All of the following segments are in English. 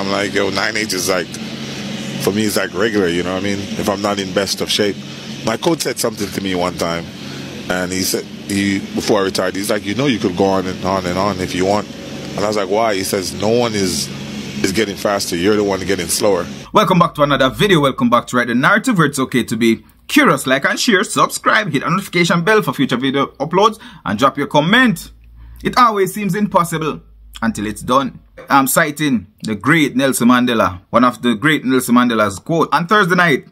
I'm like, yo, 9.8 is like, for me, it's like regular, you know what I mean? If I'm not in best of shape. My coach said something to me one time, and he said, before I retired, he's like, you know, you could go on and on and on if you want. And I was like, why? He says, no one is getting faster. You're the one getting slower. Welcome back to another video. Welcome back to Write the Narrative, where it's okay to be curious. Like and share, subscribe, hit the notification bell for future video uploads, and drop your comment. It always seems impossible until it's done. I'm citing the great Nelson Mandela, one of the great Nelson Mandela's quote. On Thursday night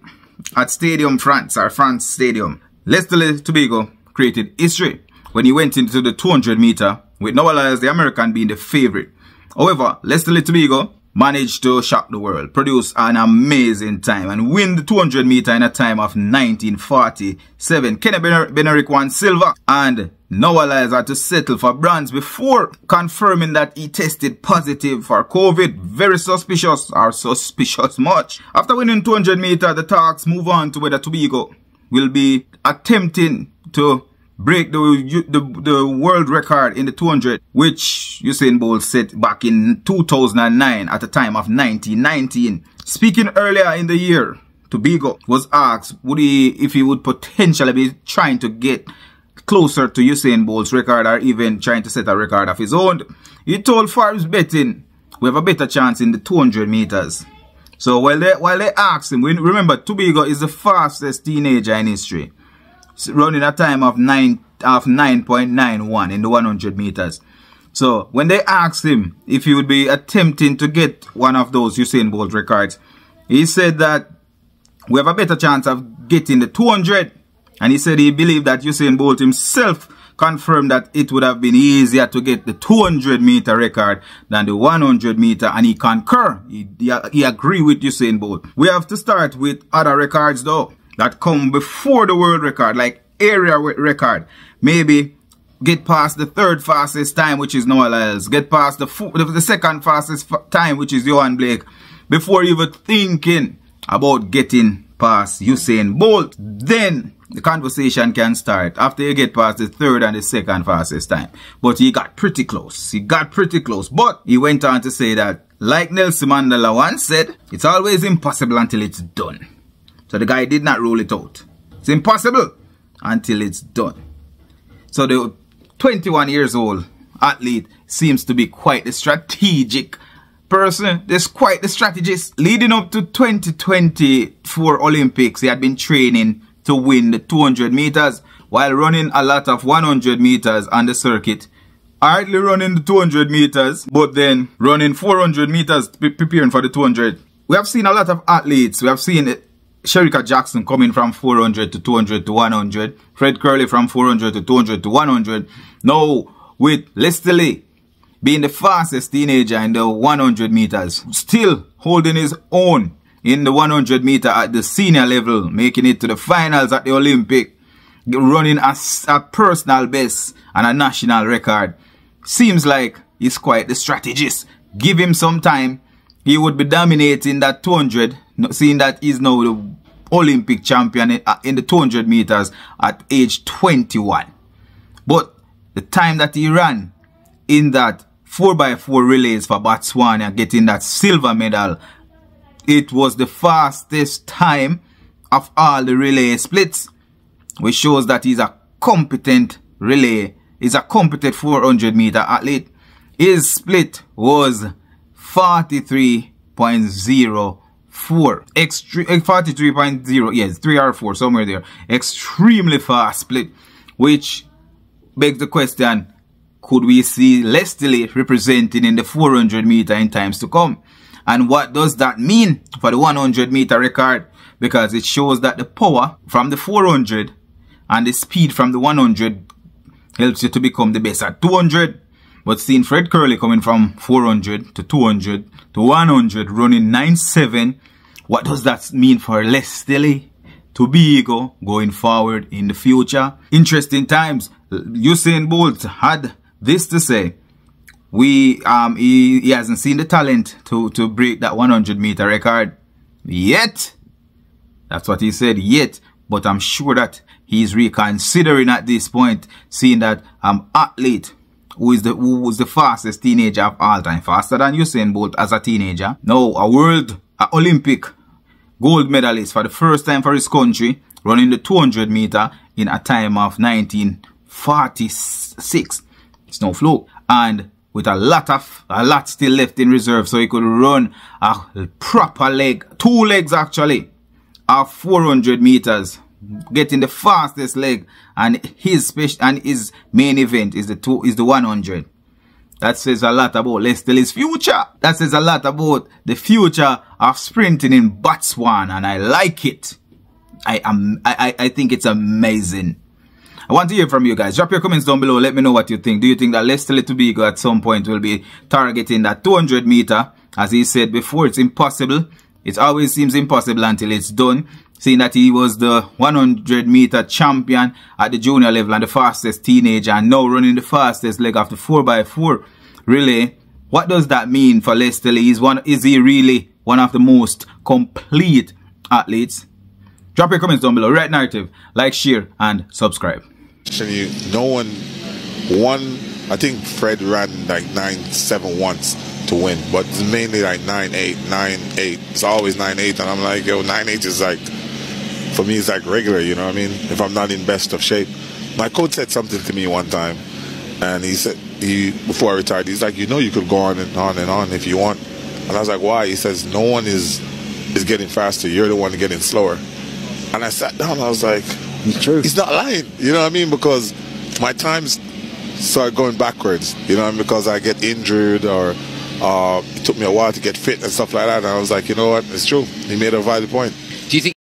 at Stadium France, or France Stadium, Lestile, Tebogo created history when he went into the 200 meter, with Lyles, the American, being the favorite. However, Lestile Tebogo managed to shock the world, produce an amazing time, and win the 200 meter in a time of 1947. Bednarek won silver, and Lyles had to settle for bronze before confirming that he tested positive for COVID. Very suspicious, or suspicious much. After winning 200 meter, the talks move on to whether Tebogo will be attempting to break the world record in the 200, which Usain Bolt set back in 2009 at the time of 1919. Speaking earlier in the year, Tebogo was asked if he would potentially be trying to get closer to Usain Bolt's record, or even trying to set a record of his own. He told Forbes Betting, we have a better chance in the 200 meters. So while they asked him, remember, Tebogo is the fastest teenager in history, running a time of 9.91 in the 100 meters. So when they asked him if he would be attempting to get one of those Usain Bolt records, he said that we have a better chance of getting the 200. And he said he believed that Usain Bolt himself confirmed that it would have been easier to get the 200 meter record than the 100 meter, and he concur. He agree with Usain Bolt. We have to start with other records though that come before the world record, like area record. Maybe get past the third fastest time, which is Lyles. Get past the second fastest time, which is Johan Blake, before even thinking about getting past Usain Bolt. Then the conversation can start after you get past the third and the second fastest time. But he got pretty close. He got pretty close. But he went on to say that, like Nelson Mandela once said, it's always impossible until it's done. So the guy did not rule it out. It's impossible until it's done. So the 21 years old athlete seems to be quite the strategic person. There's quite the strategist. Leading up to 2024 Olympics, he had been training to win the 200 meters while running a lot of 100 meters on the circuit. Hardly running the 200 meters, but then running 400 meters preparing for the 200. We have seen a lot of athletes. We have seen Shericka Jackson coming from 400 to 200 to 100. Fred Curley from 400 to 200 to 100. Now with Lestile being the fastest teenager in the 100 meters, still holding his own in the 100 meter at the senior level, making it to the finals at the Olympic, running a personal best and a national record. Seems like he's quite the strategist. Give him some time, he would be dominating that 200, seeing that he's now the Olympic champion in the 200 meters at age 21. But the time that he ran in that 4x4 relays for Botswana, getting that silver medal, it was the fastest time of all the relay splits, which shows that he's a competent relay. He's a competent 400 meter athlete. His split was 43.04. 43.0, yes, 3 or 4, somewhere there. Extremely fast split, which begs the question, could we see Lestile representing in the 400 meter in times to come? And what does that mean for the 100 meter record? Because it shows that the power from the 400 and the speed from the 100 helps you to become the best at 200. But seeing Fred Curley coming from 400 to 200 to 100 running 9.7, what does that mean for Lestile Tebogo going forward in the future? Interesting times. Usain Bolt had this to say. He hasn't seen the talent to break that 100 meter record yet. That's what he said, yet. But I'm sure that he's reconsidering at this point, seeing that athlete who was the fastest teenager of all time, faster than Usain Bolt as a teenager. Now, a Olympic gold medalist for the first time for his country, running the 200 meter in a time of 1946. It's no fluke. And with a lot still left in reserve, so he could run a proper leg, 2 legs actually, of 400 meters, getting the fastest leg, and his main event is the 100. That says a lot about Lestile's future. That says a lot about the future of sprinting in Botswana, and I like it. I think it's amazing. I want to hear from you guys. Drop your comments down below. Let me know what you think. Do you think that Lestile Tebogo at some point will be targeting that 200 meter? As he said before, it's impossible. It always seems impossible until it's done. Seeing that he was the 100 meter champion at the junior level and the fastest teenager, and now running the fastest leg of the 4x4 relay. What does that mean for Lestile? Is he really one of the most complete athletes? Drop your comments down below. Right narrative, like, share, and subscribe. No one won. I think Fred ran like 9.7 once to win, but it's mainly like 9.8, 9.8. It's always 9.8, and I'm like, yo, 9.8 is like, for me, it's like regular, you know what I mean? If I'm not in best of shape. My coach said something to me one time, and he said, before I retired, he's like, you know, you could go on and on and on if you want. And I was like, why? He says, no one is getting faster. You're the one getting slower. And I sat down, I was like, it's true. He's not lying, you know what I mean? Because my times start going backwards, you know what I mean? Because I get injured, or it took me a while to get fit and stuff like that. And I was like, you know what? It's true. He made a valid point. Do you think